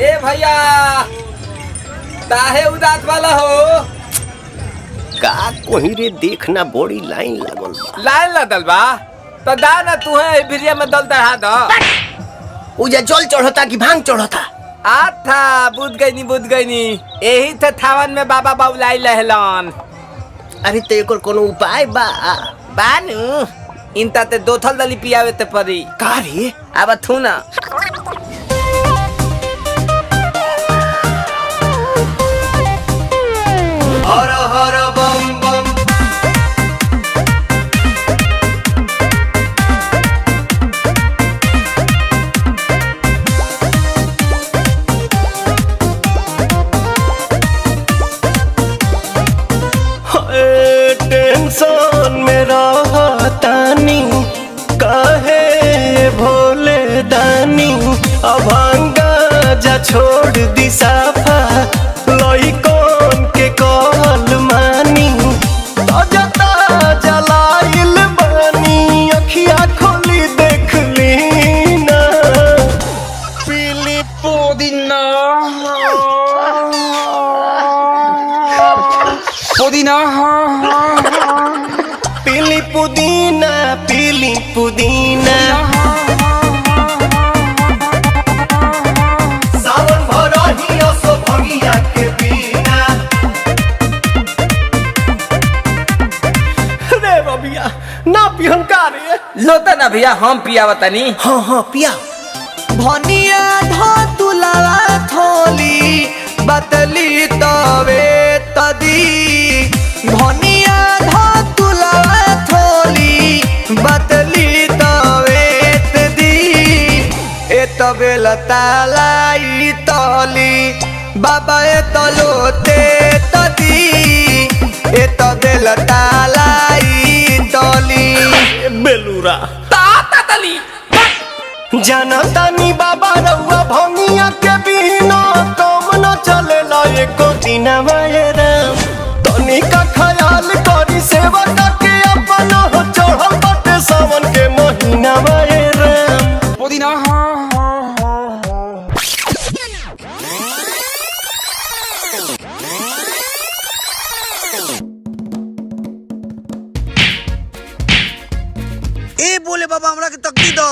ए भैया काहे उदास वाला हो? का कोही रे देखना बड़ी लाइन लागल बा। लाइन लगल बा तो दा ना तू है भिरिया में दल चढ़ा दो। उजा जल चढ़ता कि भांग चढ़ता? था बुझ गई नी यही थे थावन में बाबा बाबुलाई लहलन। अरे तो एकर कोनो उपाय बा? बानू इनता ते दो थल दली पियावे ते परी। का रे? अब थू ना हर हर बम बम। टेंशन में रहतानी काहे भोले दानी अभांगा जा छोड़ दी साफा लइकन के कहल मानी ताजा जलाइल बानी अखिया खोली देख ली ना पीली पुदीना पुदीना पीली पुदीना पीली पुदीना सावन भरही असो भंगिया के बिना। रे बबिया ना पिहन का रे? लोता ना भैया हम पियावा तनी। हाँ हाँ पिया। भनिया धतुलावा थोली बतली तवे तदी भनिया धतुलावा थोली बतली तवे तदी ए तबे लतालाई तली बाबा ए तलोते तदी ए तबे लतालाई तली बेलूरा ताता तली जनतानी बाबा रउआ भंगिया के बिना काम न चलेला एको दिन राम तनी का ख्याल करी सेवा के अपना हो चढ़ल बाटे सावन के महीना राम। पुदीना ए बोले बाबा हमरा के तकदी दो।